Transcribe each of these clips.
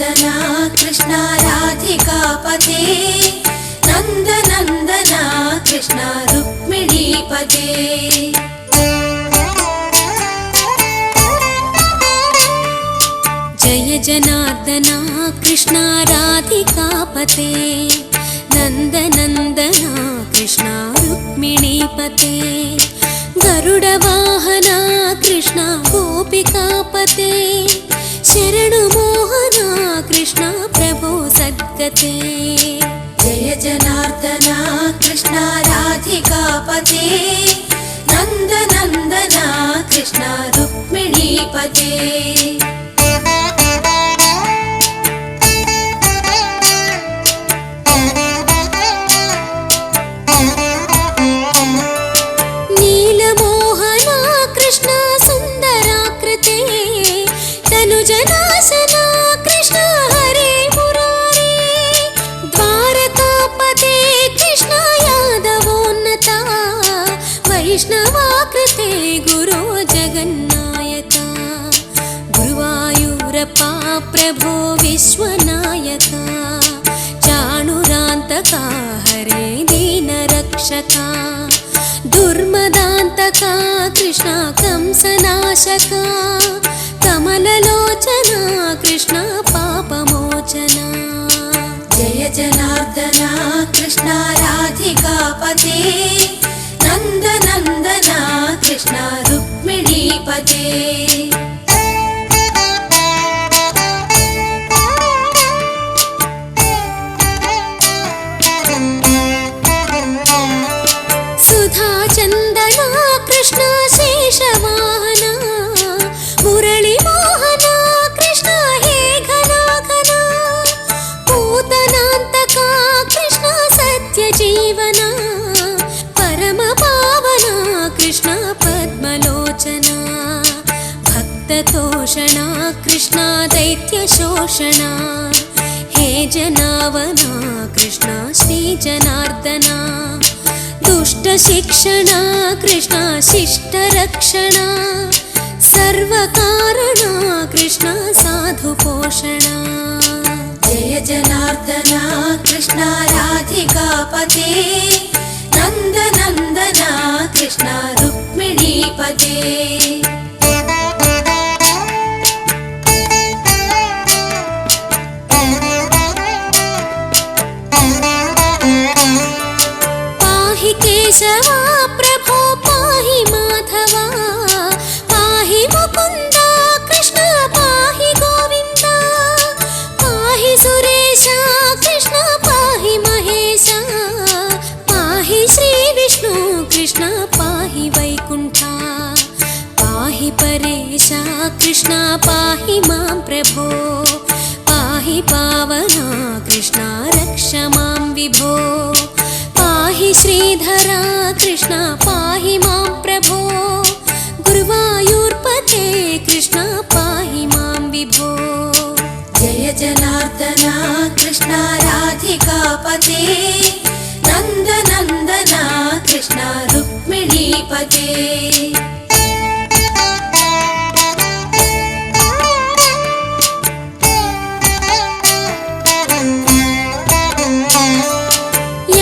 जनार्दना कृष्ण राधिकापते नन्दनन्दना कृष्ण रुक्मिणीपते जय जनार्दना कृष्ण राधिकापते नन्दनन्दना कृष्ण रुक्मिणीपते गरुडवाहना कृष्ण गोपिकापते शरणु मोहना कृष्ण प्रभो सद्गते जय जनार्दना कृष्ण राधिकापते नन्दनन्दना कृष्ण रुक्मिणीपते वैष्णवाकृते गुरो जगन्नायका गुरुवायूरप्पा प्रभो विश्वनायका चाणुरान्तका हरे दीनरक्षका दुर्मदान्तका कृष्ण कंसनाशका कमललोचना कृष्ण पापमोचना जय जनार्दना कृष्ण राधिकापते नन्दनन्दना कृष्ण रुक्मिणीपते सुधाचन्दना कृष्ण शेषवाहना मुरळीमोहना कृष्ण हे घना घना पूतनान्तका कृष्ण सत्यजीवना कृष्ण पद्मलोचना भक्ततोषणा कृष्ण दैत्यशोषणा हे जनावना कृष्ण श्रीजनार्दना दुष्टशिक्षणा कृष्ण शिष्टरक्षणा सर्वकारणा कृष्ण साधुपोषणा जय जनार्दना कृष्ण राधिकापते नन्दनन्दना कृष्ण रुक्मिणीपते पाहि केशवा प्रभो पाहि माधवा पाहि मुकुन्दा कृष्ण पाहि गोविन्दा पाहि सुरेशा कृष्ण पाहि महेशा पाहि श्रीविष्णु कृष्ण पाहि वैकुण्ठा पाहि परेशा कृष्ण पाहि मां प्रभो पाहि पावना कृष्ण रक्ष मां विभो पाहि श्रीधरा कृष्ण पाहि मां प्रभो गुरुवायूर्पते कृष्ण पाहि मां विभो जय जनार्दना कृष्ण राधिकापते नन्दनन्दना कृष्ण रुक्मिणीपते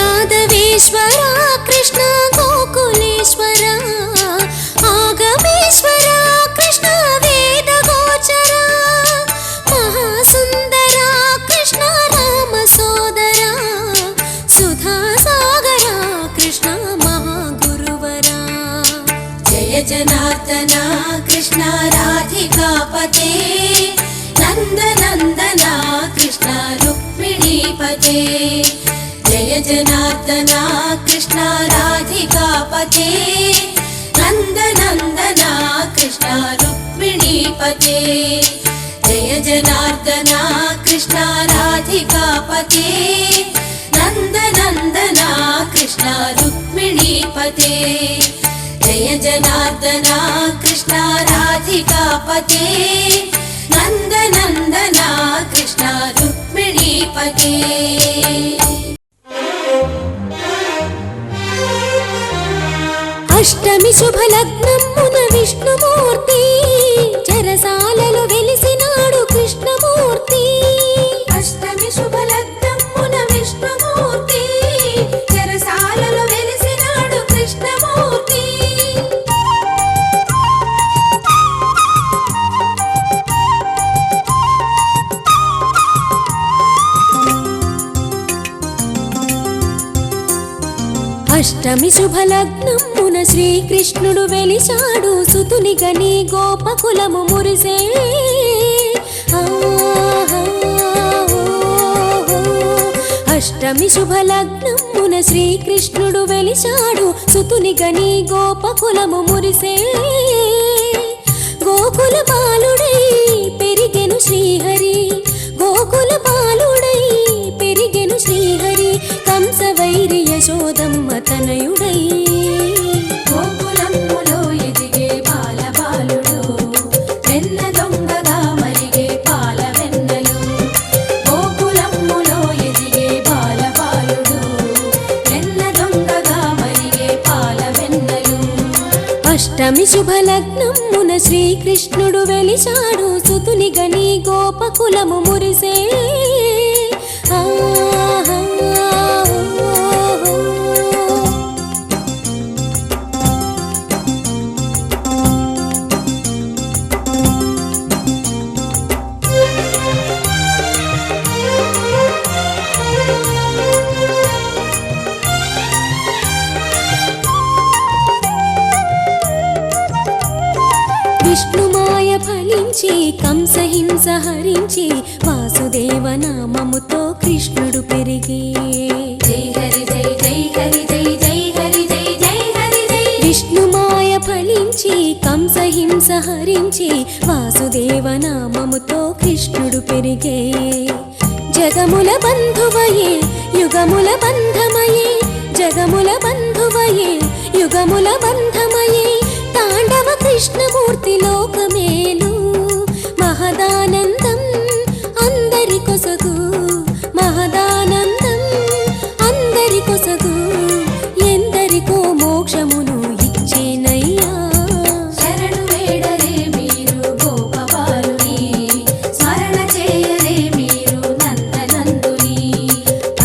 यादवेश्वरा कृष्ण गोकुलेश्वरा आगमेश्वरा कृष्ण वेदगोचरा महासुन्दरा कृष्ण रामसोदरा सुधासागरा कृष्ण महागुरुवरा जय जनार्दना कृष्ण राधिकापते नन्दनन्दना कृष्ण रुक्मिणीपते जय जनार्दना कृष्ण राधिकापते नन्दनन्दना कृष्ण रुक्मिणीपते जय जनार्दना कृष्ण राधिकापते नन्दनन्दना कृष्ण रुक्मिणीपते जय जनार्दना कृष्ण राधिकापते नन्दनन्दना कृष्ण रुक्मिणीपते అష్టమి శుభలగ్నమున విష్ణుమూర్తి చెరసాలలో వెలిసినాడు కృష్ణమూర్తి అష్టమి శుభలగ్నమున శ్రీకృష్ణుడు వెలిశాడు సుతుని గని గోపకులము మురిసే అష్టమి శుభలగ్నమున శ్రీకృష్ణుడు వెలిశాడు సుతుని గని గోపకులము మురిసే గోకుల బాలుడై పెరిగెను శ్రీహరి గోకుల బాలుడై పెరిగెను శ్రీహరి కంస వైరి యశోదమ్మ తనయుడై గోకులమ్ములో ఎదిగే బాల బాలుడు వెన్న దొంగగా మరిగే పాల వెన్నెలు గోకులమ్ములో ఎదిగే బాల బాలుడు వెన్న దొంగగా మరిగే పాల వెన్నెలు అష్టమి శుభలగ్నమున శ్రీకృష్ణుడు వెలిశాడు సుతుని గని గోపకులము మురిసే విష్ణుమాయ ఫలించి కంసహింస హరించి వాసుదేవ నామముతో కృష్ణుడు పెరిగి జై హరి జై జై హరి జై జై హరి జై జై హరి జై విష్ణుమాయ ఫలించి కంసహింస హరించి వాసుదేవ నామముతో కృష్ణుడు పెరిగే జగముల బంధువయే యుగముల బంధమయే జగముల బంధువయే యుగముల బంధమయే తాండవ కృష్ణమూర్తి లోకమేలు మహదానందం అందరి కొసగు మహదానందం అందరి కొసగు ఎందరికో మోక్షమును ఇచ్చేనయ్యా శరణు వేడరే మీరు గోపబాలుని స్మరణ చేయరే మీరు నందనందుని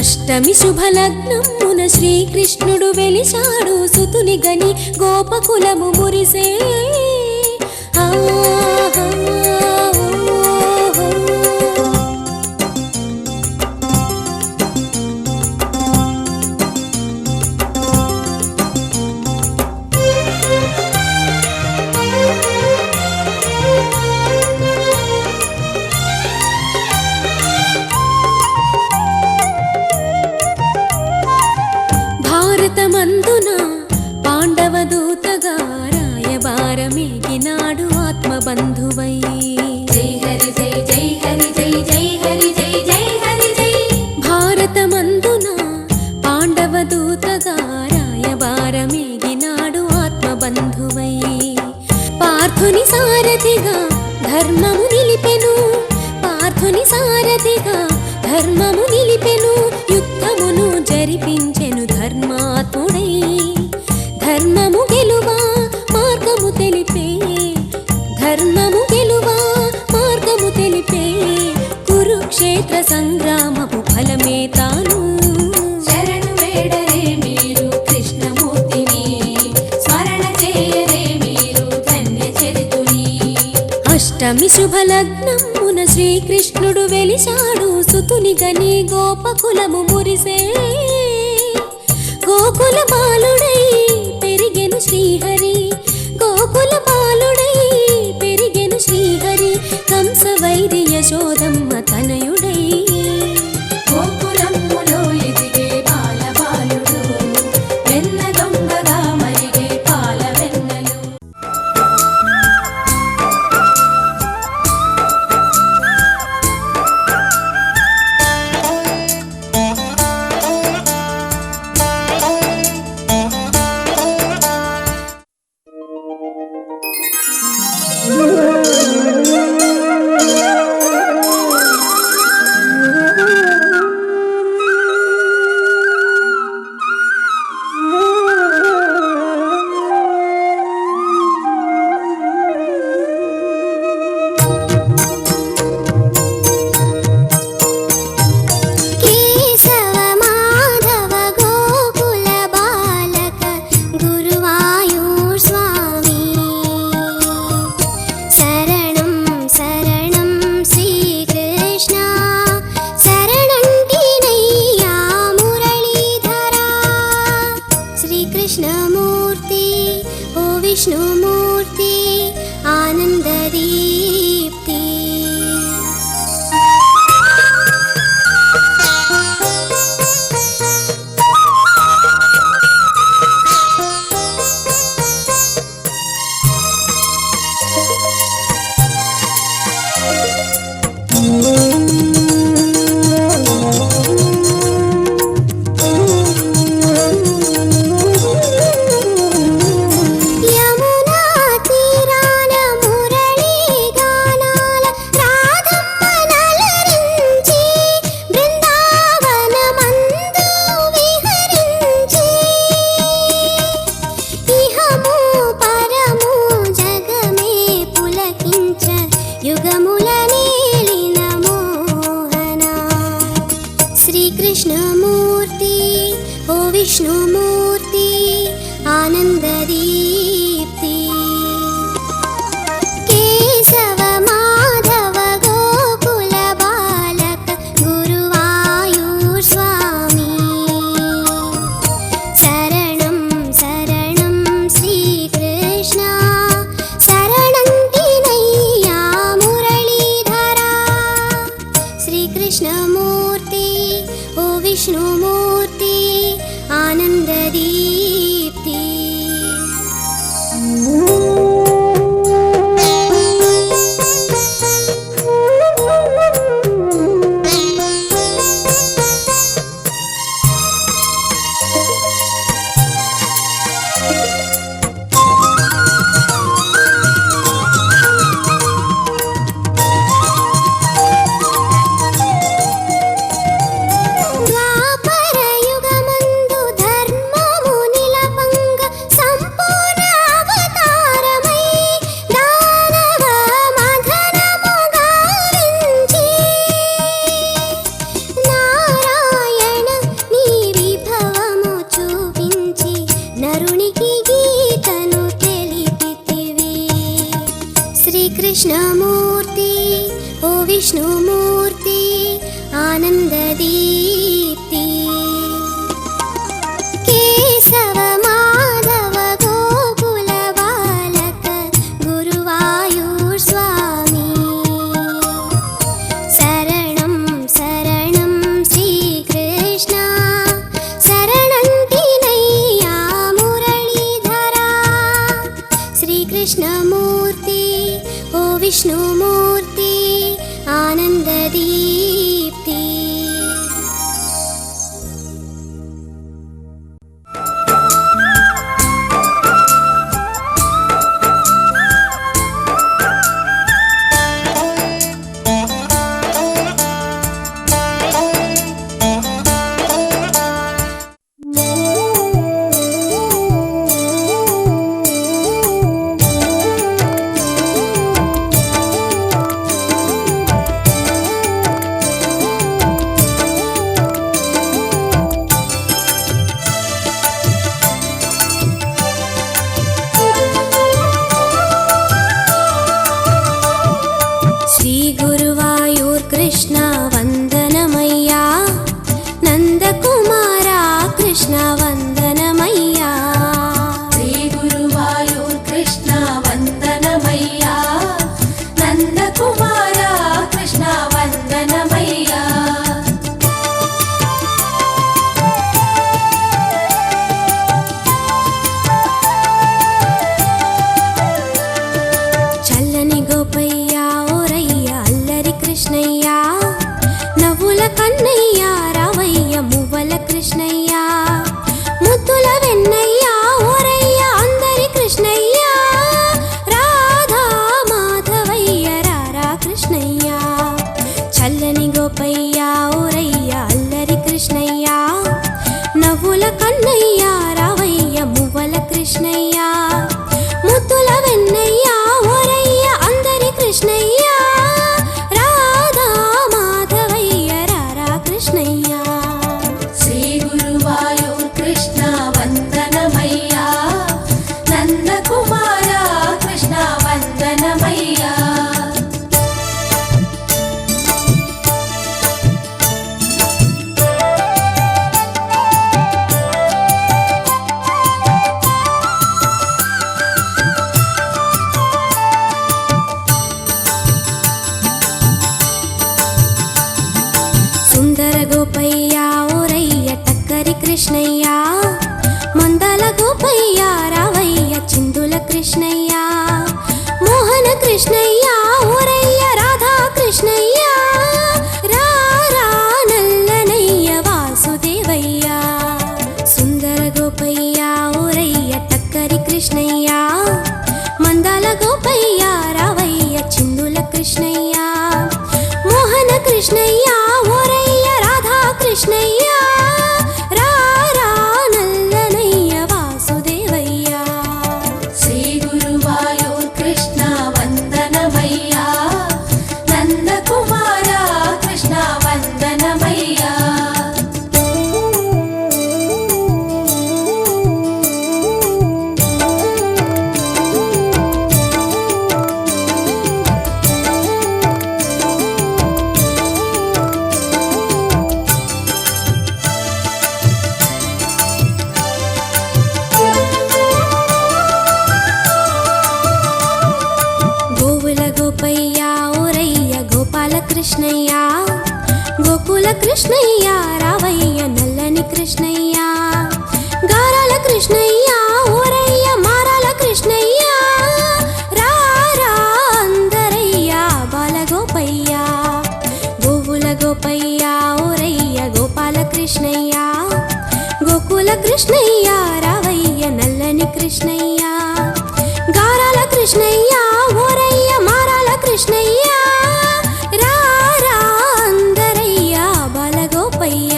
అష్టమి శుభలగ్నమున శ్రీకృష్ణుడు వెలిశాడు సుతుని గని గోపకులము మురిసే భారతమందున పాండవ దూతగా రాయబారమేగినాడు ఆత్మబంధువై జై హరి జై జై హరి జై జై హరి జై జై హరి జై భారతమందున పాండవ దూతగా రాయబారమేగినాడు ఆత్మబంధువై పార్థుని సారథిగా ధర్మము నిలిపెను పార్థుని సారథిగా ధర్మము నిలిపెను యుద్ధమును జరిపించెను ధర్మాత్ముడై ధర్మము గెలువా మార్గము తెలిపే ధర్మము గెలువా మార్గము తెలిపే కురుక్షేత్ర సంగ్రామపు ఫలమే తాను శరణు వేడరే మీరు కృష్ణమూర్తిని స్మరణ చేయరే మీరు ధన్య చరితుని అష్టమి శుభలగ్నమున శ్రీకృష్ణుడు వెలిశాడు సుతుని గని గోపకులము మురిసే గోకుల బాలుడై పెరిగెను శ్రీహరి గోకుల బాలుడై పెరిగెను శ్రీహరి కంస వైరి యశోదమ్మ తనయుడై గోకులమ్ములో ఎదిగే బాల బాలుడు వెన్న దొంగగా మరిగే పాల వెన్నెలు विष्णुमूर्ति आनन्ददीप्ति श्रीकृष्णमूर्ति ओ विष्णुमूर्ति आनन्ददीप्ति केशव माधव गोकुल बालक गुरुवायूर स्वामी शरणं शरणं श्रीकृष्ण शरणन्तिनय्या मुरलीधरा श्रीकृष्णमूर्ति ओ विष्णुमूर्ति आनन्ददीप्ति श्रीकृष्णमूर्ति ओ विष्णुमूर्ति आनन्ददीप्ति केशव माधव गोकुल बालक गुरुवायूर स्वामी शरणं शरणं श्रीकृष्ण शरणन्तिनय्या मुरलीधरा श्रीकृष्णमूर्ति ओ विष्णुमूर्ति आनन्ददीप्ति कृष्ण वंदनमय्या नंदकुमारा कृष्ण वंदनमय्या श्री गुरुवायूर कृष्ण वंदनमय्या नंदकुमारा कृष्ण वंदनमय्या చల్లని గోపయ్య ఓరయ్య అల్లరి కృష్ణయ్య నవ్వుల కన్నయ్య రావయ్య మువ్వల కృష్ణయ్య ముద్దుల వెన్నయ్య ఓరయ్య అందరి కృష్ణయ్య రాధా మాధవయ్య రారా కృష్ణయ్య చల్లని గోపయ్య ఓరయ్య అల్లరి కృష్ణయ్య నవ్వుల కన్నయ్య రావయ్య మువ్వల కృష్ణయ్య ముద్దుల వెన్నయ్య ఓరయ్య అందరి కృష్ణయ్య రాధా మాధవయ్య రారా కృష్ణయ్య శ్రీ గురువాయూర్ కృష్ణ వందనమయ్యా నందకుమార కృష్ణ వందనమయ్యా గోపయ్య ఓరయ్య టక్కరి కృష్ణయ్య మందల గోపయ్య రావయ్య చిందుల కృష్ణయ్య మోహన కృష్ణయ్య ఓరయ్య రాధా కృష్ణయ్య రా రా నల్లనయ్య వాసుదేవయ్య సుందర గోపయ్య ఓరయ్య టక్కరి కృష్ణయ్య మందల గోపయ్య రావయ్య చిందుల కృష్ణయ్య మోహన కృష్ణయ్య ఓరయ్య రాధా కృష్ణయ్య రా రా నల్లనయ్య వాసుదేవయ్య శ్రీ గురువాయూర్ కృష్ణ వందనమయ్యా నందకుమార కృష్ణ వందనమయ్యా గోవుల గోపయ్య ఓరయ్య గోపాల కృష్ణయ్య గోకుల కృష్ణయ్య రావయ్య నల్లని కృష్ణయ్య గారాల కృష్ణయ్య ఓరయ్య మారాల కృష్ణయ్య రా రా అందరయ్య బాల గోపయ్య గోవుల గోపయ్య ఓరయ్య గోపాల కృష్ణయ్య గోకుల కృష్ణయ్య రావయ్య నల్లని కృష్ణయ్య గారాల కృష్ణయ్య ఓరయ్య మారాల కృష్ణయ్య రా రా అందరయ్య బాల గోపయ్య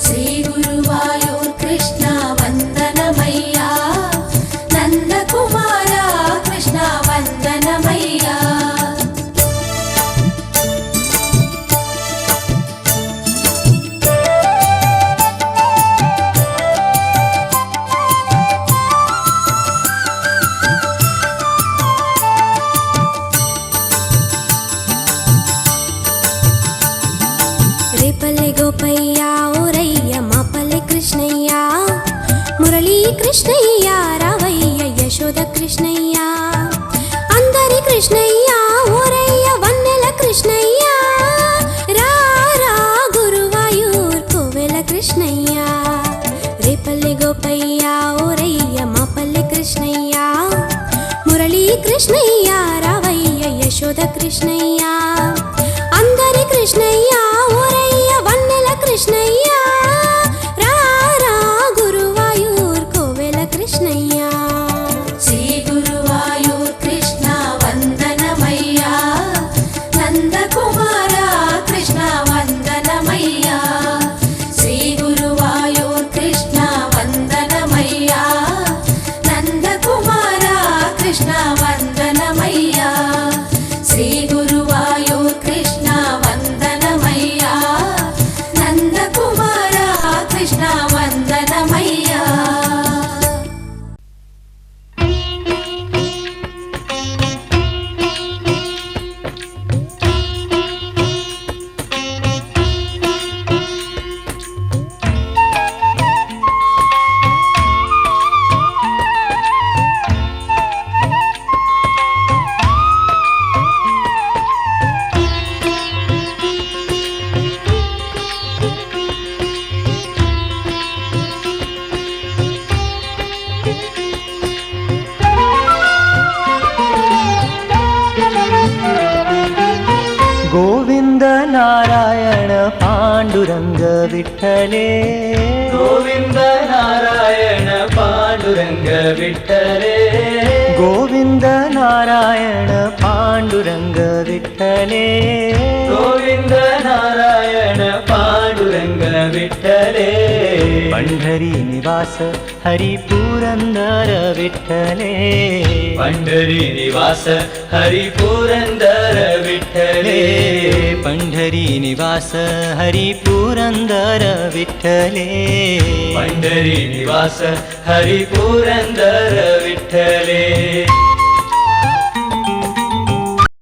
శ్రీ గురువాయూర్ కృష్ణ వందనమయ్యా నందకుమార కృష్ణ వందనమయ్యా రేపల్లె గోపయ్య ఓరయ్య మాపల్లె కృష్ణయ్య మురళీ కృష్ణయ్య రావయ్య యశోద కృష్ణయ్య అందరి కృష్ణయ్య ఓరయ్య వన్నెల కృష్ణయ్య రా రా గురువాయూర్ కోవెల కృష్ణయ్య రేపల్లె గోపయ్య ఓరయ్య మాపల్లె కృష్ణయ్య మురళీ కృష్ణయ్య రావయ్య యశోద కృష్ణయ్య అందరి కృష్ణయ్య ఓరయ్య వన్నెల కృష్ణయ్య రా రా గురువాయూర్ కోవెల కృష్ణయ్య శ్రీ గురువాయూర్ కృష్ణ వందనమయ్యా నందకుమార కృష్ణ వందనమయ్యా శ్రీ గురువాయూర్ కృష్ణ వందనమయ్యా నందకుమార కృష్ణ వందనమయ్యా శ్రీ గురువాయూర్ కృష్ణ వందనమయ్యా నందకుమార కృష్ణ వందనమయ్యా गोविंद नारायण पांडुरंग विठ्ठले गोविंद नारायण पांडुरंग विठ्ठले गोविंद नारायण पांडुरंग विठ्ठले गोविंद नारायण पांडुरंग विठ्ठले पंढरी निवास हरि पुरंदर विठ्ठले पंढरी निवास हरि पुरंदर विठ्ठले पंढरी निवास हरि पुरंदर विठ्ठले पंढरी निवास हरि पुरंदर विठ्ठले